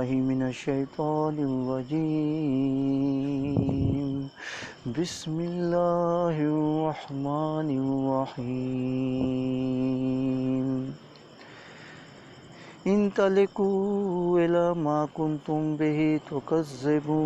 billahi minash shaitanir rajim. Bismillahir rahmanir rahim. Intaliqu ila ma kuntum bihi tukazzibun.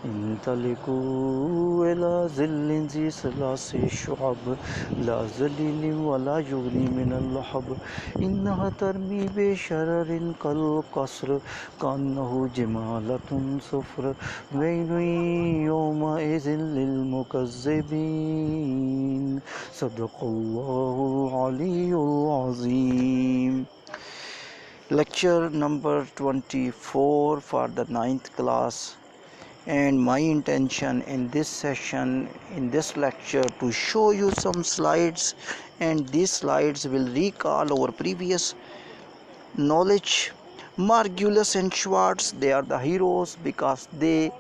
انطلقوا إلى ظل ذي ثلاث شعب لا ظليل ولا يغني من اللهب إنها ترمي بشرر كالقصر كأنه جمالة صفر ويل يومئذ للمكذبين صدق الله العلي العظيم. Lecture number 24 for the 9th class, and my intention in this session, in this lecture, to show you some slides, and these slides will recall our previous knowledge. Margulis and Schwartz, they are the heroes because they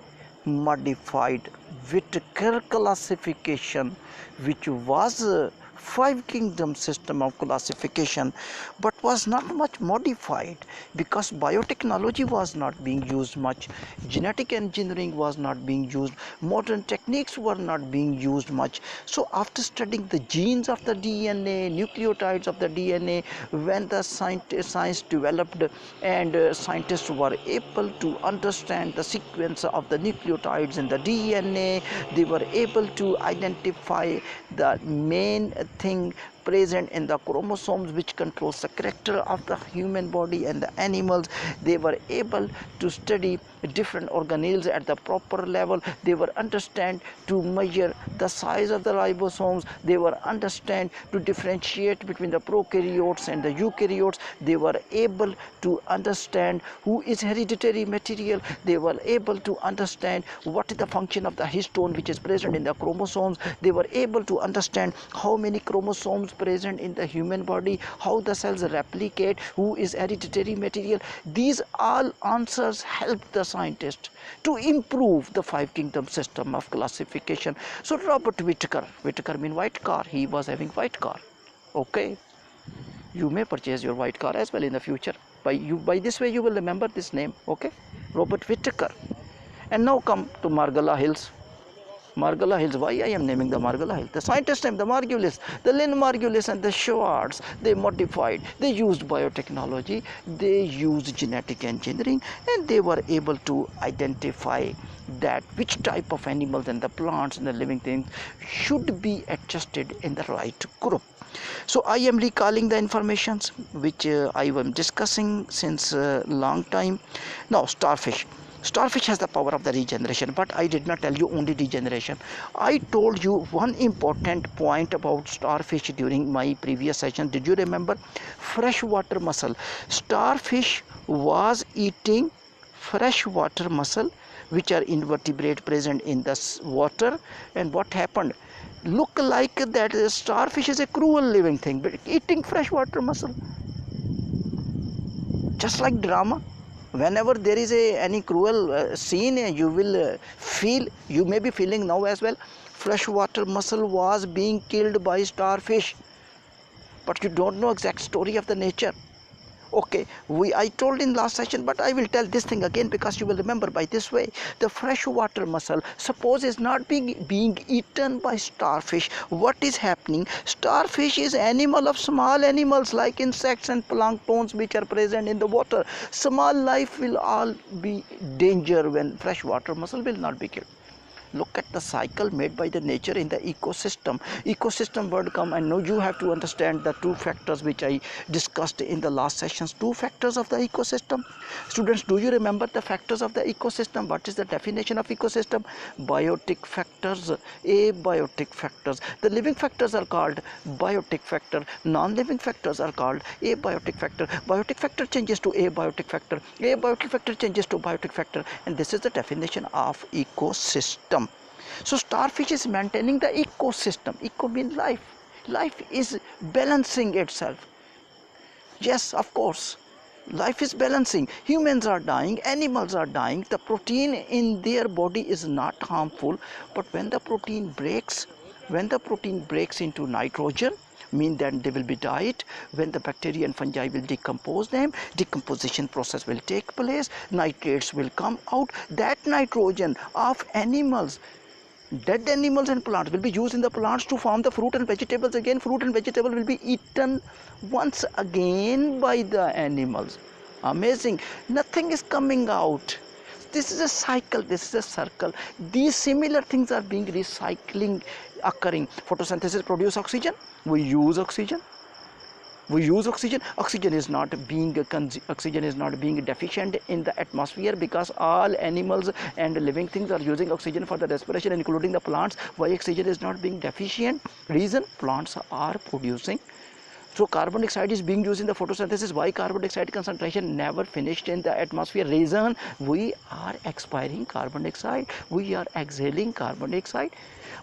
modified Whittaker classification, which was a five kingdom system of classification, but was not much modified because biotechnology was not being used much, genetic engineering was not being used, modern techniques were not being used much. So after studying the genes of the DNA, nucleotides of the DNA, when the science developed and scientists were able to understand the sequence of the nucleotides in the DNA, they were able to identify the main thing present in the chromosomes which controls the character of the human body and the animals. They were able to study different organelles at the proper level. They were understand to measure the size of the ribosomes. They were understand to differentiate between the prokaryotes and the eukaryotes. They were able to understand who is hereditary material. They were able to understand what is the function of the histone which is present in the chromosomes. They were able to understand how many chromosomes present in the human body, how the cells replicate, who is hereditary material. These all answers help the scientist to improve the five kingdom system of classification. So Robert Whittaker means white car, he was having white car. Okay, you may purchase your white car as well in the future. By this way you will remember this name. Okay, Robert Whittaker. And now come to Margalla Hills. Margalla Hills, why I am naming the Margalla Hills? The scientists named the Margulis, the Lynn Margulis and the Schwartz, they modified, they used biotechnology, they used genetic engineering, and they were able to identify that which type of animals and the plants and the living things should be adjusted in the right group. So I am recalling the informations which I am discussing since a long time. Now, starfish. Starfish has the power of the regeneration, but I did not tell you only regeneration. I told you one important point about starfish during my previous session. Did you remember? Freshwater mussel. Starfish was eating freshwater mussel, which are invertebrate present in the water. And what happened? Look like that starfish is a cruel living thing, but eating freshwater mussel. Just like drama. Whenever there is any cruel scene, you will feel, you may be feeling now as well, freshwater mussel was being killed by starfish, but you don't know exact story of the nature. Okay, I told in last session, but I will tell this thing again because you will remember by this way. The freshwater mussel, suppose, is not being eaten by starfish. What is happening? Starfish is animal of small animals like insects and planktons which are present in the water. Small life will all be danger when freshwater mussel will not be killed. Look at the cycle made by the nature in the ecosystem. Ecosystem word come, and now you have to understand the two factors which I discussed in the last sessions. Two factors of the ecosystem. Students, do you remember the factors of the ecosystem? What is the definition of ecosystem? Biotic factors, abiotic factors. The living factors are called biotic factor. Non-living factors are called abiotic factor. Biotic factor changes to abiotic factor. Abiotic factor changes to biotic factor. And this is the definition of ecosystem. So starfish is maintaining the ecosystem. Eco means life. Life is balancing itself. Yes, of course. Life is balancing. Humans are dying, animals are dying. The protein in their body is not harmful, but when the protein breaks into nitrogen, mean that they will be died. When the bacteria and fungi will decompose them, decomposition process will take place, nitrates will come out. That nitrogen of animals, dead animals and plants, will be used in the plants to form the fruit and vegetables. Again, fruit and vegetable will be eaten once again by the animals. Amazing. Nothing is coming out. This is a cycle, this is a circle. These similar things are being recycling, occurring. Photosynthesis produce oxygen, we use oxygen. Oxygen is not being deficient in the atmosphere, because all animals and living things are using oxygen for the respiration, including the plants. Why oxygen is not being deficient? Reason, plants are producing. So carbon dioxide is being used in the photosynthesis. Why carbon dioxide concentration never finished in the atmosphere? Reason, we are expiring carbon dioxide, we are exhaling carbon dioxide.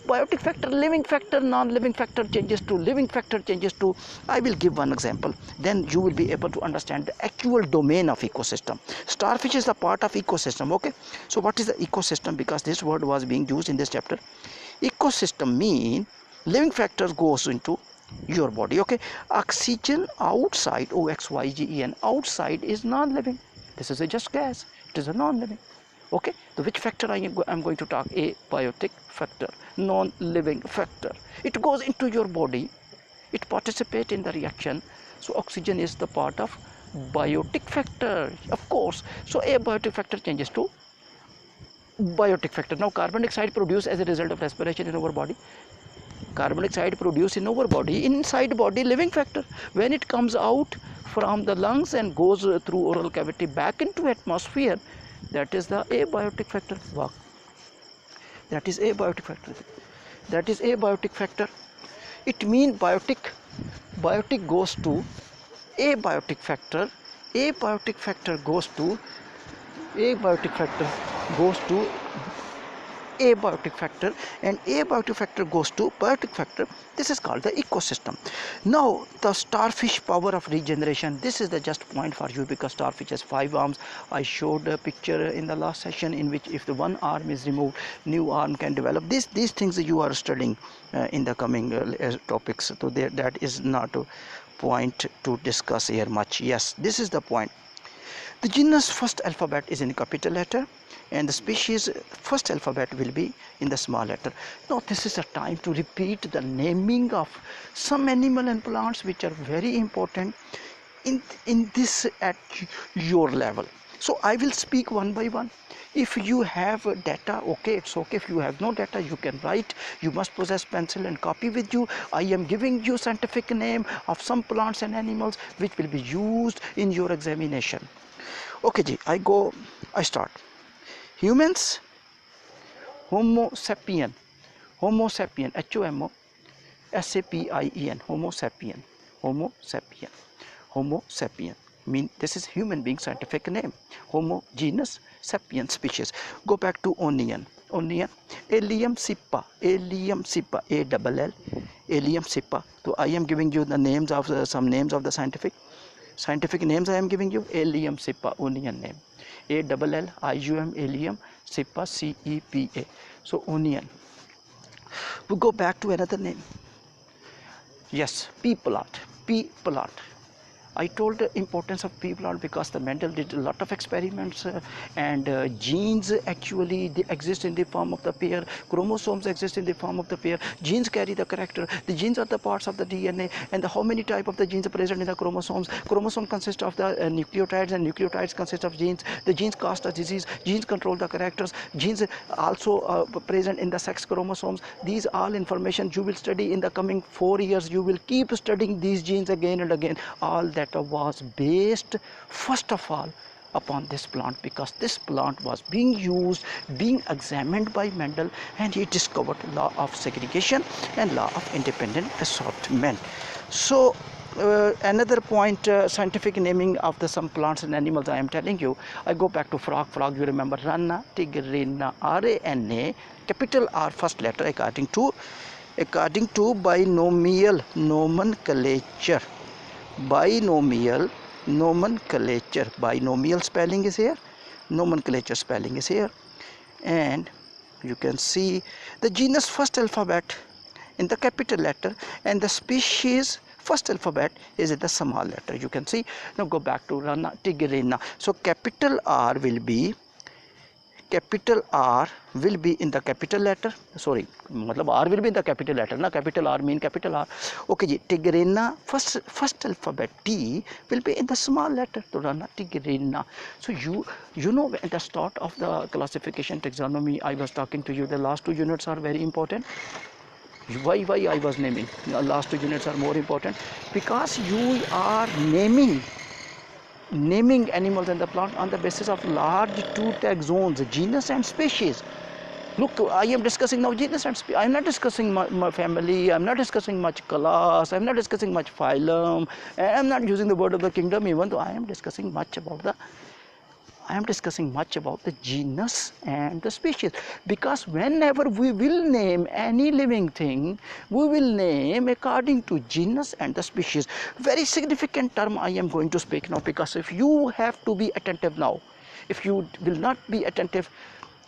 Biotic factor, living factor, non-living factor changes to living factor changes to. I will give one example, then you will be able to understand the actual domain of ecosystem. Starfish is the part of ecosystem. Okay, so what is the ecosystem? Because this word was being used in this chapter. Ecosystem mean living factors goes into your body. Okay, oxygen outside, oxygen outside, is non-living. This is a just gas, it is a non-living. Okay, so which factor I am going to talk? A biotic factor, non-living factor. It goes into your body, it participates in the reaction. So oxygen is the part of biotic factor, of course. So a biotic factor changes to biotic factor. Now carbon dioxide produced as a result of respiration in our body. Carbon dioxide produced in our body, inside body, living factor. When it comes out from the lungs and goes through oral cavity back into atmosphere, that is the abiotic factor. Wow. That is abiotic factor. That is abiotic factor. It means biotic goes to abiotic factor. Abiotic factor goes to abiotic factor, and abiotic factor goes to biotic factor. This is called the ecosystem. Now the starfish power of regeneration. This is the just point for you, because starfish has 5 arms. I showed a picture in the last session in which if the one arm is removed, new arm can develop. These things you are studying in the coming topics. So that is not a point to discuss here much. Yes, this is the point. The genus first alphabet is in capital letter, and the species first alphabet will be in the small letter. Now this is a time to repeat the naming of some animal and plants which are very important in this at your level. So I will speak one by one. If you have data, okay, it's okay. If you have no data, you can write. You must possess pencil and copy with you. I am giving you scientific name of some plants and animals which will be used in your examination. Okay ji, I start. Humans, Homo sapien, Homo sapien, H-O-M-O-S-A-P-I-E-N, Homo sapien, Homo sapien, Homo sapien. Mean this is human being scientific name. Homo genus, sapien species. Go back to onion. Allium sippa, A-double-L, Allium sippa. So I am giving you the names of some names of the scientific names I am giving you. Allium sippa, onion name. A-double-L-I-U-M, Allium sippa, C-E-P-A. So onion. We go back to another name. Yes, pea plant. I told the importance of pea plant because the Mendel did a lot of experiments and genes actually they exist in the form of the pair, chromosomes exist in the form of the pair, genes carry the character, the genes are the parts of the DNA, and how many type of the genes are present in the chromosomes. Chromosome consists of the nucleotides, and nucleotides consist of genes. The genes cause the disease, genes control the characters, genes also present in the sex chromosomes. These all information you will study in the coming 4 years. You will keep studying these genes again and again. All that was based first of all upon this plant, because this plant was being examined by Mendel, and he discovered law of segregation and law of independent assortment. So another point, scientific naming of the some plants and animals I am telling you. I go back to frog. You remember Rana, Tigrina, R-A-N-A, capital R first letter according to binomial nomenclature. Binomial spelling is here, nomenclature spelling is here, and you can see the genus first alphabet in the capital letter, and the species first alphabet is in the small letter. You can see. Now go back to Rana Tigrina. So capital R will be in the capital letter. Sorry, मतलब R will be in the capital letter ना, capital R mean capital R. Okay ji, Tigrina first alphabet T will be in the small letter, तो Rana Tigrina. So you know at the start of the classification taxonomy I was talking to you, the last two units are very important. Why I was naming the last two units are more important, because you are naming animals and the plant on the basis of large two taxons, genus and species. Look, I am discussing now genus and species. I am not discussing my family, I am not discussing much class, I am not discussing much phylum, I am not using the word of the kingdom, even though I am discussing much about the genus and the species, because whenever we will name any living thing, we will name according to genus and the species. Very significant term I am going to speak now, because if you have to be attentive now, if you will not be attentive,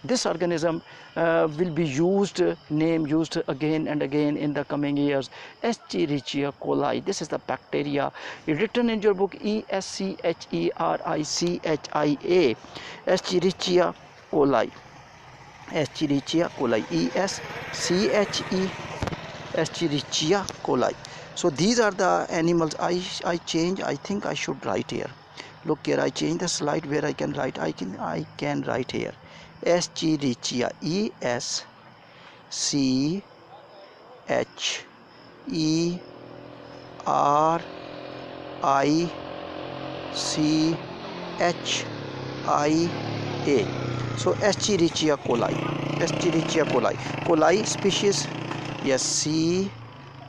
this organism will be used again and again in the coming years. Escherichia coli, this is the bacteria written in your book, Escherichia, Escherichia coli, Escherichia coli. So these are the animals. I change, I think I should write here. Look here, I change the slide where I can write. I can write here Escherichia, Escherichia. So Escherichia coli, coli species, yes,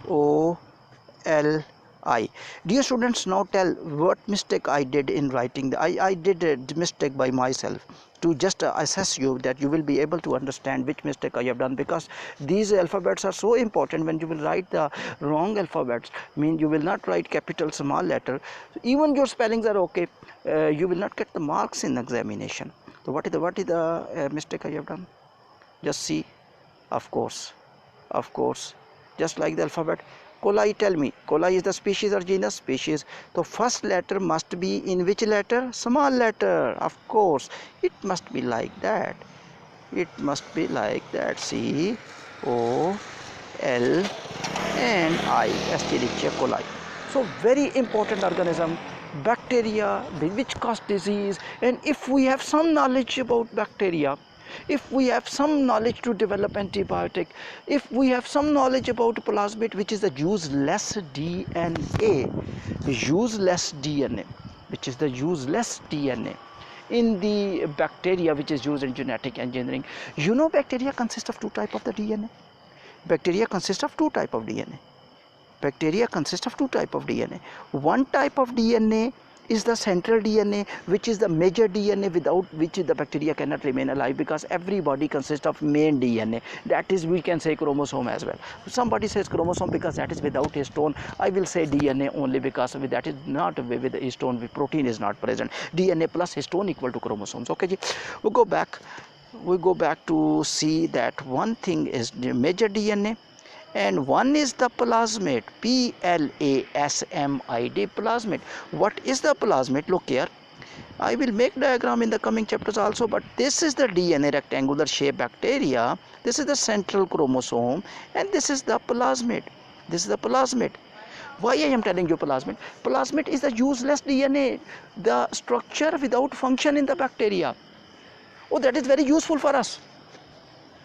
COLI. Dear students, now tell what mistake I did in writing. I did a mistake by myself to just assess you, that you will be able to understand which mistake I have done, because these alphabets are so important. When you will write the wrong alphabets, mean you will not write capital small letter, even your spellings are okay, you will not get the marks in examination. So what is the mistake I have done? Just see, of course, just like the alphabet. Coli, tell me, coli is the species or genus? Species. So first letter must be in which letter? Small letter. Of course, it must be like that. C O L and I. Escherichia coli. So very important organism, bacteria which cause disease. And if we have some knowledge about bacteria, if we have some knowledge to develop antibiotic, if we have some knowledge about plasmid, which is the useless DNA, which is the useless DNA in the bacteria which is used in genetic engineering. You know, bacteria consist of two types of DNA. One type of DNA is the central DNA, which is the major DNA, without which the bacteria cannot remain alive, because everybody consists of main DNA, that is, we can say chromosome as well. Somebody says chromosome because that is without histone. I will say DNA only because that is not with the histone, protein is not present. DNA plus histone equal to chromosomes. Okay ji, we go back to see that one thing is the major DNA and one is the plasmid, plasmid, plasmid. What is the plasmid? Look here, I will make diagram in the coming chapters also, but this is the DNA rectangular shape bacteria, this is the central chromosome, and this is the plasmid. Why I am telling you plasmid? Plasmid is the useless DNA, the structure without function in the bacteria. Oh, that is very useful for us.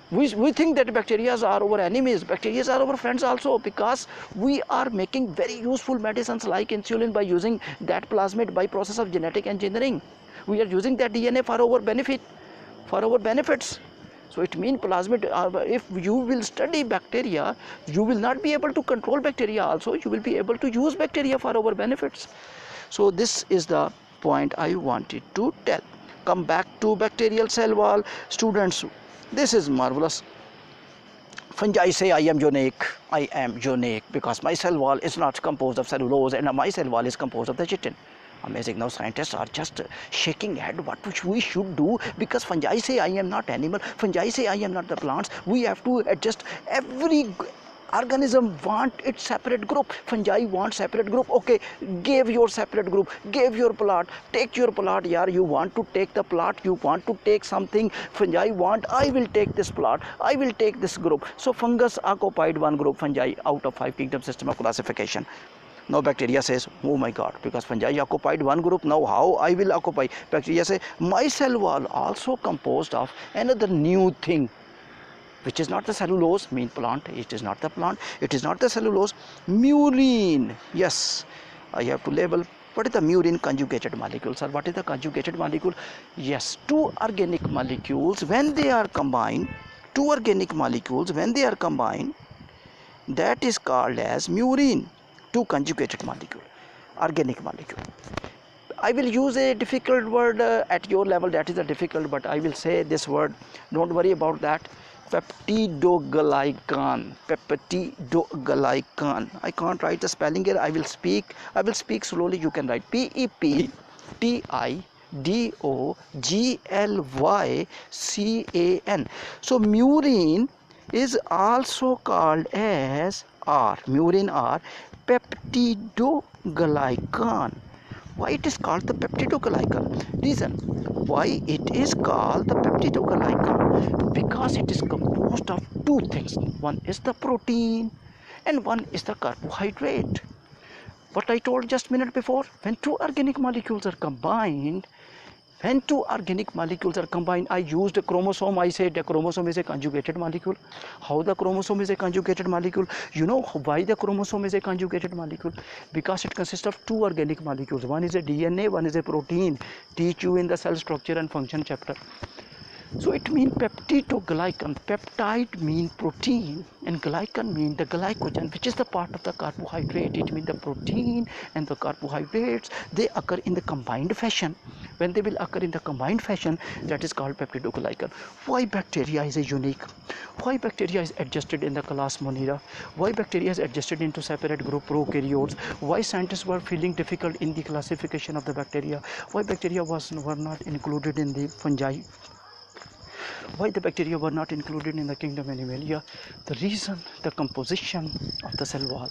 We think that bacteria are our enemies, bacteria are our friends also, because we are making very useful medicines like insulin by using that plasmid by process of genetic engineering. We are using that DNA for our benefit, for our benefits. So it means plasmid, if you will study bacteria, you will not be able to control bacteria also, you will be able to use bacteria for our benefits. So this is the point I wanted to tell. Come back to bacterial cell wall. Students, this is marvelous. Fungi say I am unique because my cell wall is not composed of cellulose and my cell wall is composed of the chitin. Amazing. Now scientists are just shaking head what we should do, because fungi say I am not animal, fungi say I am not the plants. We have to adjust every organism want its separate group. Fungi want separate group. Okay, give your separate group, give your plot, take your plot. Yeah, you want to take the plot, you want to take something. Fungi want, I will take this plot, I will take this group. So fungus occupied one group, fungi out of 5 kingdom system of classification. Now bacteria says, oh my god, because fungi occupied one group, now how I will occupy? Bacteria say, my cell wall also composed of another new thing, which is not the cellulose, mean plant, it is not the plant, it is not the cellulose, murine. Yes, I have to label. What is the murine? Conjugated molecules. Or what is the conjugated molecule? Yes, two organic molecules when they are combined, that is called as murine. Two conjugated molecule, organic molecule. I will use a difficult word at your level, that is a difficult, but I will say this word, don't worry about that. Peptidoglycan. I can't write the spelling here. I will speak slowly. You can write Peptidoglycan. So murine is also called as murine or peptidoglycan. Why it is called the peptidoglycan? Reason why it is called the peptidoglycan, because it is composed of two things. One is the protein and one is the carbohydrate. What I told just a minute before, when two organic molecules are combined, I used a chromosome. I said a chromosome is a conjugated molecule. How the chromosome is a conjugated molecule? You know why the chromosome is a conjugated molecule? Because it consists of two organic molecules. One is a DNA, one is a protein. Teach you in the cell structure and function chapter. So it means peptidoglycan. Peptide means protein and glycan means the glycogen, which is the part of the carbohydrate. It means the protein and the carbohydrates, they occur in the combined fashion. When they will occur in the combined fashion, that is called peptidoglycan. Why bacteria is a unique? Why bacteria is adjusted in the class Monera? Why bacteria is adjusted into separate group prokaryotes? Why scientists were feeling difficult in the classification of the bacteria? Why bacteria were not included in the fungi? Why the bacteria were not included in the kingdom Animalia? The reason, the composition of the cell wall.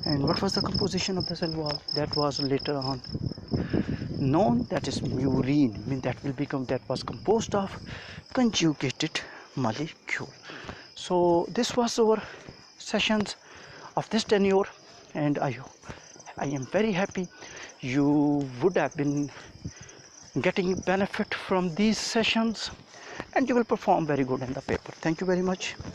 And what was the composition of the cell wall? That was later on known, that is murine. That was composed of conjugated molecule. So this was our sessions of this tenure, and I am very happy you would have been getting benefit from these sessions, and you will perform very good in the paper. Thank you very much.